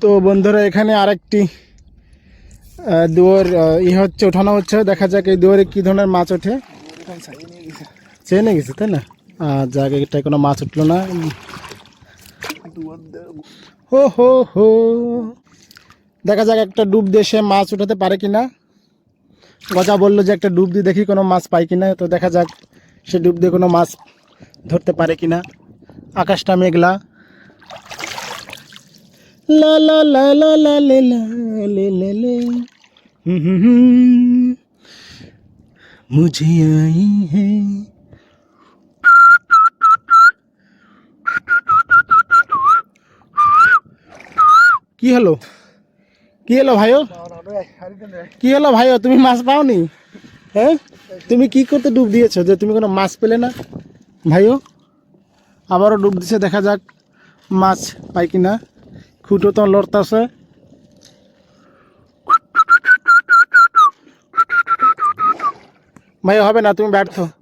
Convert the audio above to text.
তো বন্ধুরা এখানে আরেকটি দুয়ার হচ্ছে ওঠানো হচ্ছে, দেখা যাক এই দুয়ারে কি ধরনের মাছ ওঠে। চেয়ে নিয়ে গেছে তাই না? জায়গাটায় কোনো মাছ উঠলো না। হো হো হো, দেখা যাক একটা ডুব দিয়ে সে মাছ উঠাতে পারে কিনা। গজা বললো যে একটা ডুব দিয়ে দেখি কোনো মাছ পাই কিনা, তো দেখা যাক সে ডুব দিয়ে কোনো মাছ ধরতে পারে কিনা। আকাশটা মেঘলা। লা লা লা লা লা লে লা লে লে লে মুঝে আই হে। কি হলো, কি হলো ভাইও, কি হলো ভাইও, তুমি মাছ পাওনি? হ্যাঁ, তুমি কি করতে ডুব দিয়েছো যে তুমি কোনো মাছ পেলে না? ভাইও আবারও ডুব দিছে, দেখা যাক মাছ পাই কিনা। খুঁটো তো লড়তাছে। ভাই হবে না, তুমি ব্যর্থ।